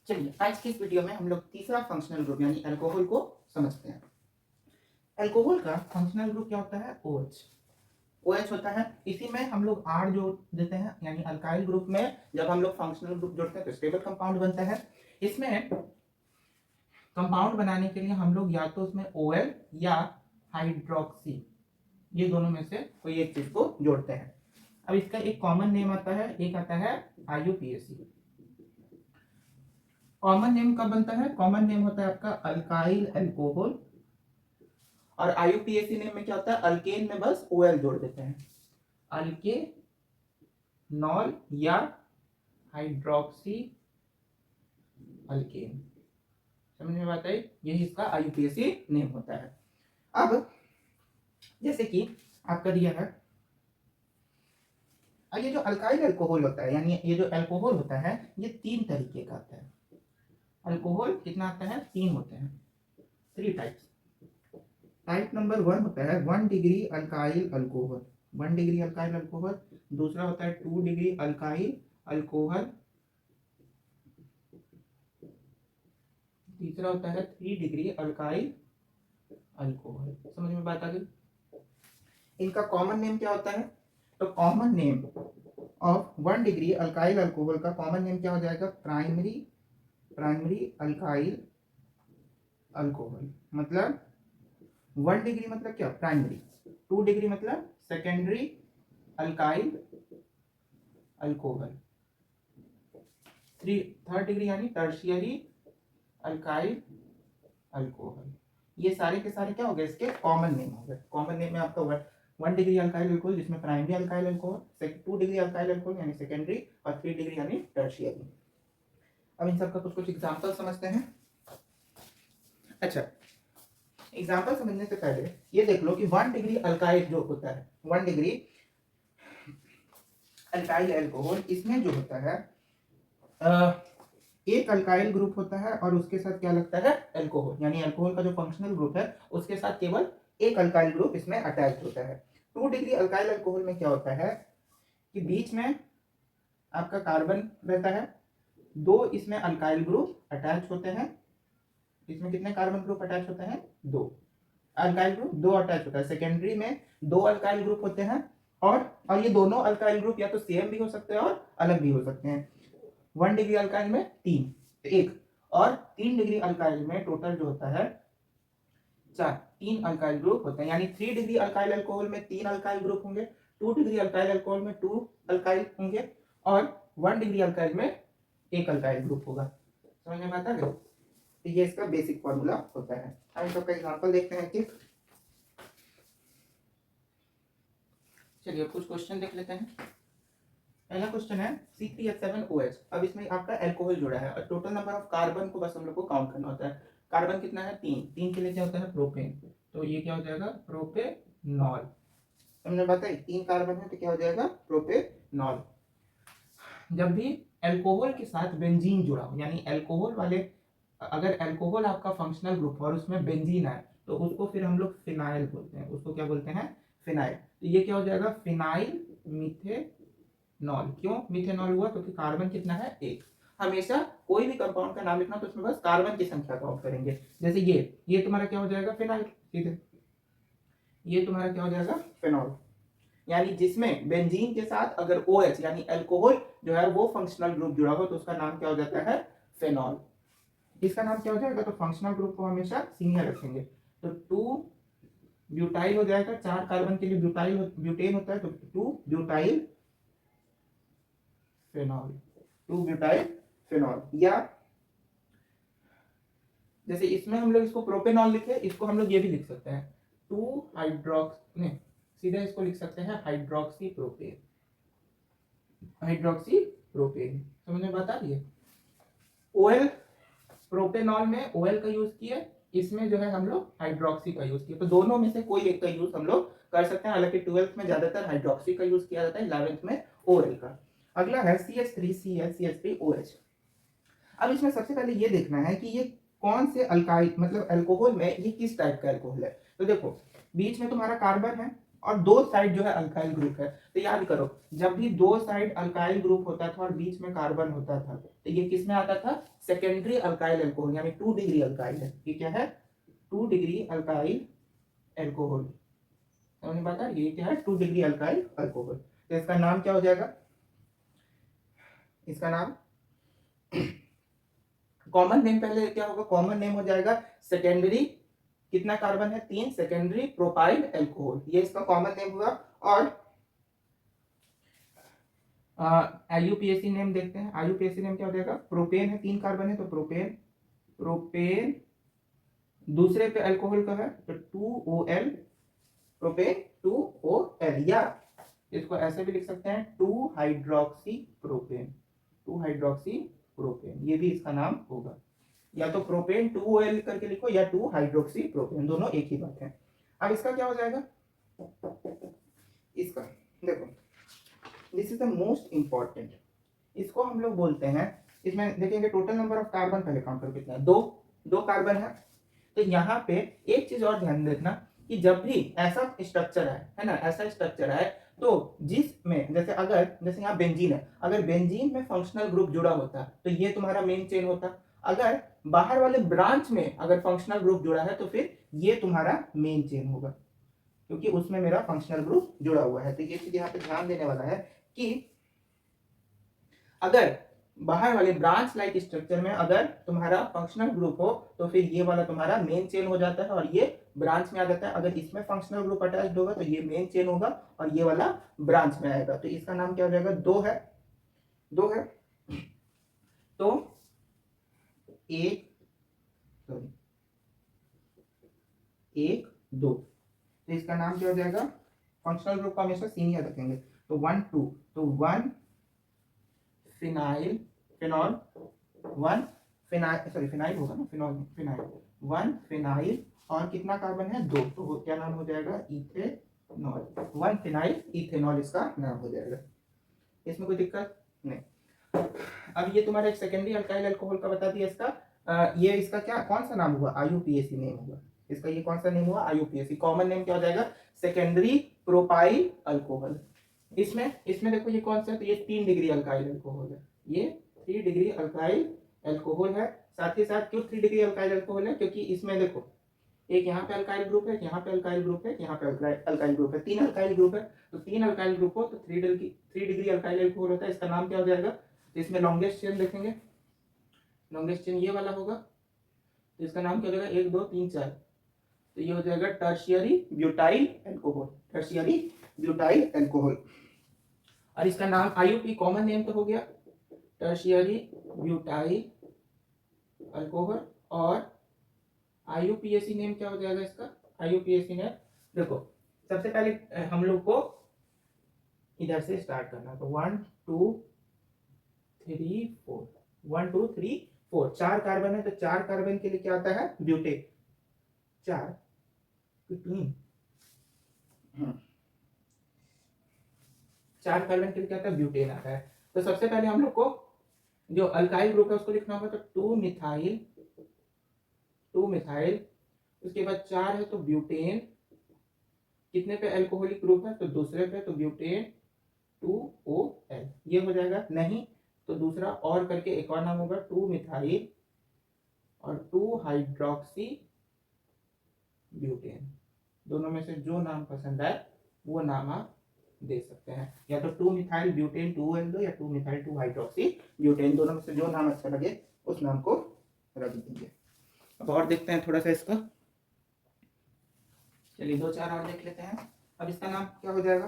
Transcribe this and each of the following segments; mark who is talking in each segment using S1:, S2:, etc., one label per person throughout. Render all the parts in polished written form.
S1: चलिए आज की इस वीडियो में हम लोग तीसरा फंक्शनल ग्रुप यानी अल्कोहल को समझते हैं। अल्कोहल का फंक्शनल ग्रुप क्या होता है? OH। OH होता है, इसी में हम लोग R जोड़ देते हैं, यानी अल्काइल ग्रुप में जब हम लोग फंक्शनल ग्रुप जोड़ते हैं तो स्टेबल कंपाउंड बनता है। इसमें कंपाउंड बनाने के लिए हम लोग या तो उसमें OL या हाइड्रोक्सी, ये दोनों में से कोई एक चीज को जोड़ते हैं। अब इसका एक कॉमन नेम आता है, एक आता है IUPAC। कॉमन नेम कब बनता है? कॉमन नेम होता है आपका अल्काइल अल्कोहल, और IUPAC नेम में क्या होता है? अल्केन में बस OL जोड़ देते हैं, अल्केनॉल या हाइड्रोक्सी अल्केन। समझ में बात आई? यही इसका IUPAC नेम होता है। अब जैसे कि आपका दिया है, ये जो अल्काइल अल्कोहल होता है, यानी ये जो अल्कोहल होता है, ये 3 तरीके का आता है। अल्कोहल कितना आता है? 3 होते हैं, 3 टाइप्स। टाइप नंबर 1 होता है 1 degree alkyl alcohol, 1 degree alkyl alcohol. दूसरा होता है 2 डिग्री अल्काइल अल्कोहल। तीसरा होता है 3 डिग्री अल्काइल अल्कोहल। समझ में बात आ गई? इनका कॉमन नेम क्या होता है? तो common name of 1 degree alkyl alcohol का कॉमन नेम क्या हो जाएगा? Primary alkyl alcohol. मतलब 1 डिग्री मतलब क्या? प्राइमरी। 2 डिग्री मतलब secondary alkyl alcohol. 3rd degree यानी टर्शियरी अल्काइल अल्कोहल। ये सारे के सारे क्या हो गए? इसके कॉमन नेम हो गए। कॉमन नेम में आपका 1 डिग्री अल्काइल अल्कोहल, जिसमें primary alkyl alcohol, 2 degree alkyl alcohol यानी सेकेंडरी, और 3 डिग्री यानी टर्शियरी। अब इन सब का कुछ एग्जाम्पल समझते हैं। अच्छा, एग्जाम्पल समझने से पहले ये देख लो कि 1 डिग्री अल्काइल जो होता है, 1 डिग्री अल्काइल अल्कोहल, इसमें जो होता है एक अल्काइल ग्रुप होता है और उसके साथ क्या लगता है? अल्कोहल। यानी अल्कोहल का जो फंक्शनल ग्रुप है उसके साथ केवल एक अल्काइल ग्रुप इसमें अटैच होता है। 2 डिग्री अल्काइल अल्कोहल में क्या होता है कि बीच में आपका कार्बन रहता है, 2 इसमें अल्काइल ग्रुप अटैच होते हैं। इसमें कितने कार्बन ग्रुप अटैच होते हैं? 2 अल्काइल ग्रुप, 2 अटैच होता है। सेकेंडरी में 2 अल्काइल ग्रुप होते हैं, और ये दोनों अल्काइल ग्रुप या तो सेम भी हो सकते हैं और अलग भी हो सकते हैं। 1 डिग्री अल्काइल में 3, 1, और 3 डिग्री अल्काइल में टोटल जो होता है 4, 3 अल्काइल ग्रुप होते हैं। यानी 3 डिग्री अल्काइल अल्कोहल में 3 अल्काइल ग्रुप होंगे, 2 डिग्री अल्काइल अल्कोहल में 2 अल्काइल होंगे, और 1 डिग्री अल्काइल में 1 अल्काइल ग्रुप होगा। समझ में आता है? तो ये इसका बेसिक फॉर्मूला होता है। हम इसका एग्जांपल देखते हैं कि चलिए कुछ क्वेश्चन देख लेते हैं। पहला क्वेश्चन है C3H7OH। अब इसमें आपका अल्कोहल जुड़ा है और टोटल नंबर ऑफ कार्बन को बस हम लोग को काउंट करना होता है। कार्बन कितना है? 3। 3 के लिए क्या होता है? प्रोपेन। तो ये क्या हो जाएगा? प्रोपेनॉल। हमने बताया 3 कार्बन है तो क्या हो जाएगा? प्रोपेनॉल। जब भी अल्कोहल के साथ बेंजीन जुड़ा हो, यानी अल्कोहल वाले, अगर अल्कोहल आपका फंक्शनल ग्रुप और उसमें बेंजीन आए तो उसको फिर हम लोग फिनाइल बोलते हैं। उसको क्या बोलते हैं? फिनाइल। तो ये क्या हो जाएगा? Phenyl methanol. क्यों मिथेनॉल हुआ? क्योंकि कार्बन कितना है? 1। हमेशा कोई भी कंपाउंड का नाम लिखना तो उसमें बस कार्बन की संख्या काउंट करेंगे। जैसे ये तुम्हारा क्या हो जाएगा? फिनाइल। सीधे ये तुम्हारा क्या हो जाएगा? फिनॉल। यानी जिसमें बेंजीन के साथ अगर OH यानी अल्कोहल जो है वो फंक्शनल ग्रुप जुड़ा हो तो उसका नाम क्या हो जाता है? फेनॉल। इसका नाम क्या हो जाएगा? तो फंक्शनल ग्रुप को हमेशा सीनियर रखेंगे। तो 2 ब्यूटाइल हो जाएगा। 4 कार्बन के लिए ब्यूटेन होता है, तो 2 ब्यूटाइल फेनॉल, 2 ब्यूटाइल फेनॉल। या जैसे इसमें हम लोग इसको प्रोपेनॉल लिखे, इसको हम लोग ये भी लिख सकते हैं 2 हाइड्रोक्स, नहीं सीधा इसको लिख सकते हैं हाइड्रोक्सी प्रोपेन। Hydroxy propane. समझ में बात आ रही है? OL, प्रोपेनॉल में OL का यूज किया, इसमें जो है हम लोग हाइड्रोक्सी का यूज किया। तो दोनों में से कोई एक का यूज हम लोग कर सकते हैं। हालांकि 12th में ज्यादातर हाइड्रोक्सी का यूज किया जाता है, 11th में OL का। अगला है CH3ClCH3OH। अब इसमें सबसे पहले ये देखना है कि ये कौन से अल्काइल मतलब अल्कोहल में ये किस टाइप का अल्कोहल है। तो देखो बीच में तुम्हारा कार्बन है और दो साइड जो है अल्काइल ग्रुप है। तो याद करो, जब भी दो साइड अल्काइल ग्रुप होता था और बीच में कार्बन होता था, तो ये किस में आता था? सेकेंडरी अल्काइल एल्कोहल, यानी 2 डिग्री अल्काइल है। ये क्या है? 2 डिग्री अल्काइल एल्कोहल। समझ में आता है? ये क्या है? 2 डिग्री अल्काइल अल्कोहल। तो इसका नाम क्या हो जाएगा? इसका नाम कॉमन नेम पहले क्या होगा? कॉमन नेम हो जाएगा सेकेंडरी, कितना कार्बन है? 3, सेकेंडरी प्रोपाइल एल्कोहल, ये इसका कॉमन नेम हुआ। और आईयूपीएसी नेम देखते हैं। आईयूपीएसी नेम क्या हो जाएगा? प्रोपेन है, 3 कार्बन है तो प्रोपेन। प्रोपेन दूसरे पे अल्कोहल का है तो 2OL, प्रोपेन 2OL, या इसको ऐसे भी लिख सकते हैं 2 हाइड्रोक्सी प्रोपेन। 2 हाइड्रोक्सी प्रोपेन, ये भी इसका नाम होगा। या तो प्रोपेन 2OL करके लिखो या 2 हाइड्रोक्सी प्रोपेन, दोनों एक ही बात है। अब इसका क्या हो जाएगा? इसका देखो, this is the most important. इसको हम लोग बोलते हैं, इसमें देखेंगे टोटल नंबर ऑफ कार्बन, पहले काउंट करो कितना है? 2 कार्बन है। तो यहाँ पे एक चीज और ध्यान देना कि जब भी ऐसा स्ट्रक्चर है ना, ऐसा स्ट्रक्चर है, तो जिसमें जैसे यहाँ बेंजीन है, अगर बेंजीन में फंक्शनल ग्रुप जुड़ा होता तो ये तुम्हारा मेन चेन होता। अगर बाहर वाले ब्रांच में अगर फंक्शनल ग्रुप जुड़ा है तो फिर ये तुम्हारा मेन चेन होगा, क्योंकि उसमें मेरा फंक्शनल ग्रुप जुड़ा हुआ है। तो ये चीज यहाँ पे ध्यान देने वाला है कि अगर बाहर वाले ब्रांच लाइक स्ट्रक्चर में अगर तुम्हारा फंक्शनल ग्रुप हो तो फिर ये वाला तुम्हारा मेन चेन हो जाता है और ये ब्रांच में आ जाता है। अगर इसमें फंक्शनल ग्रुप अटैच्ड होगा तो ये मेन चेन होगा और ये वाला ब्रांच में आएगा। तो इसका नाम क्या हो जाएगा? 2 है। तो 1 2, तो इसका नाम क्या हो जाएगा? फंक्शनल ग्रुप का हमेशा सीनियर रखेंगे। तो 1 2, तो 1 phenyl, phenol, 1 phenyl, sorry phenyl होगा ना, फिनॉल फिनाइल, 1 फिनाइल, और कितना कार्बन है? 2, तो क्या नाम हो जाएगा? इथेनॉल। 1 फिनाइल इथेनॉल इसका नाम हो जाएगा। इसमें कोई दिक्कत नहीं। अब ये तुम्हारा एक सेकेंडरी अल्काइल अल्कोहल का बता दिया। इसका ये इसका क्या, कौन सा नाम हुआ? आईयूपीएसी नेम हुआ इसका। ये कौन सा नेम हुआ? आईयूपीएसी। कॉमन नेम क्या हो जाएगा? Secondary propyl alcohol. इसमें देखो ये कौन सा है? तो ये 3 डिग्री अल्काइल अल्कोहल है। ये 3 डिग्री अल्काइल अल्कोहल है। साथ ही साथ क्यों 3 डिग्री अल्काइल अल्कोहल है? क्योंकि इसमें देखो, एक यहाँ पे अल्काइल ग्रुप है, यहाँ पे अल्काइल ग्रुप है, यहाँ पे अल्काइल ग्रुप है, 3 अल्काइल ग्रुप है। तो 3 अल्काइल ग्रुप हो तो 3 डिग्री अल्काइल अल्कोहल होता है। इसका नाम क्या हो जाएगा? तो इसमें लॉन्गेस्ट चेन देखेंगे, लॉन्गेस्ट चेन ये वाला होगा, तो इसका नाम क्या हो जाएगा? 1 2 3 4, तो ये हो जाएगा tertiary butyl alcohol. Tertiary butyl alcohol. और इसका नाम आईयूपी, कॉमन नेम तो हो गया टर्शियरी ब्यूटाइल अल्कोहल। और आईयूपीएसी नेम क्या हो जाएगा इसका? आईयूपीएसी नेम देखो, सबसे पहले हम लोग को इधर से स्टार्ट करना, तो 1 2 3 4, 1 2 3 4, 4 कार्बन है तो 4 कार्बन के लिए क्या आता है? ब्यूटेन। 4 3, 4 कार्बन के लिए क्या आता है? ब्यूटेन आता है। तो सबसे पहले हम लोग को जो अल्काइल ग्रुप है उसको लिखना होगा, तो 2 मिथाइल, उसके बाद 4 है तो ब्यूटेन, कितने पे अल्कोहलिक ग्रुप है? तो दूसरे पे, तो ब्यूटेन 2OL, ये हो जाएगा। नहीं तो दूसरा और करके एक और नाम होगा 2 मिथाइल और 2 हाइड्रोक्सी ब्यूटेन। दोनों में से जो नाम पसंद आए वो नाम आप दे सकते हैं, या तो 2 मिथाइल ब्यूटेन 2OL दो, या 2 मिथाइल 2 हाइड्रोक्सी ब्यूटेन, दोनों में से जो नाम अच्छा लगे उस नाम को रख दीजिए। अब और देखते हैं थोड़ा सा इसका, चलिए 2 4 और देख लेते हैं। अब इसका नाम क्या हो जाएगा?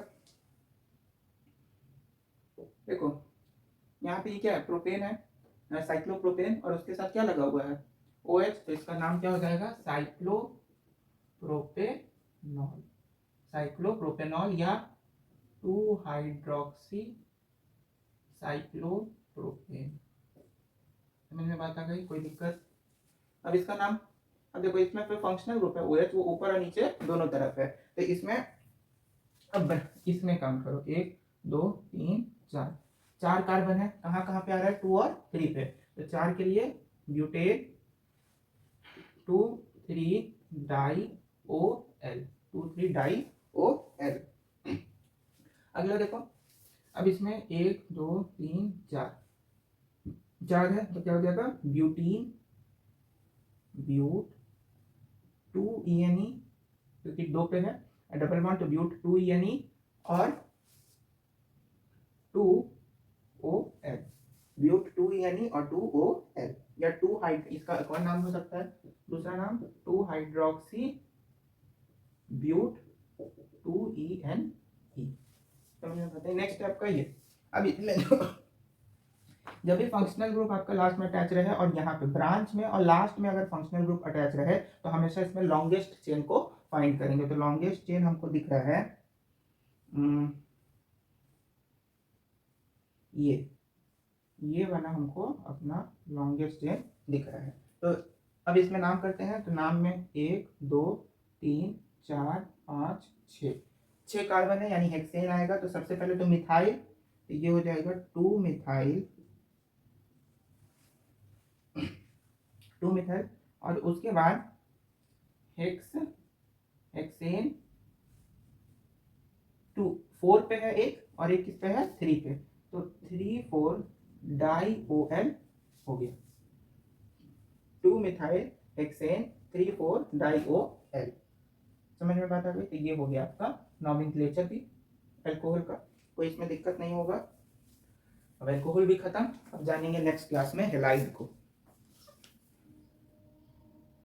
S1: देखो यहाँ पे ये क्या है? प्रोपेन है, साइक्लोप्रोपेन, और उसके साथ क्या लगा हुआ है? OH, तो इसका नाम क्या हो जाएगा? साइक्लोप्रोपेनॉल। साइक्लोप्रोपेनॉल या 2 हाइड्रोक्सी साइक्लोप्रोपेन। समझ में बात आ गई? कोई दिक्कत? अब इसका नाम, अब देखो इसमें फिर फंक्शनल ग्रुप है OH, वो ऊपर और नीचे दोनों तरफ है। तो इसमें अब इसमें काम करो, 1 2 3 4, 4 कार्बन है, कहाँ कहाँ पे आ रहा है? 2 और 3 पे। तो 4 के लिए butane 2 3 di OL, 2 3 di O L. अगला देखो, अब इसमें 1 2 3 4 है तो क्या हो जाएगा ब्यूटीन, ब्यूट 2 ENE क्योंकि 2 पे है, डबल बॉन्ड तो ब्यूट 2 ENE और 2 OL, ब्यूट 2 ENE और 2 OL, या 2 हाइड, इसका एक और नाम हो सकता है, दूसरा नाम 2 हाइड्रोक्सी ब्यूट 2 ENE। समझ में आता है। नेक्स्ट स्टेप का ये, अब इसमें जब भी फंक्शनल ग्रुप आपका लास्ट में अटैच रहे और यहाँ पे ब्रांच में और लास्ट में अगर फंक्शनल ग्रुप अटैच रहे तो हमेशा इसमें लॉन्गेस्ट चेन को फाइंड करेंगे। तो लॉन्गेस्ट चेन हमको दिख रहा है ये वाला हमको अपना लॉन्गेस्ट चेन दिख रहा है। तो अब इसमें नाम करते हैं, तो नाम में 1 2 3 4 5 6 कार्बन है यानी हेक्सेन आएगा। तो सबसे पहले तो मिथाइल, तो ये हो जाएगा 2 मिथाइल और उसके बाद हेक्सेन 2 4 पे है एक और एक किस पे है 3 पे, तो 3 4 डाई OL हो गया, 2 मिथाइल हेक्सेन 3 4 डाई OL। समझ में बात आ गई। तो ये हो गया आपका नॉमेनक्लेचर भी अल्कोहल का, कोई इसमें दिक्कत नहीं होगा। अब अल्कोहल भी खत्म, अब जानेंगे नेक्स्ट क्लास में हेलाइड को।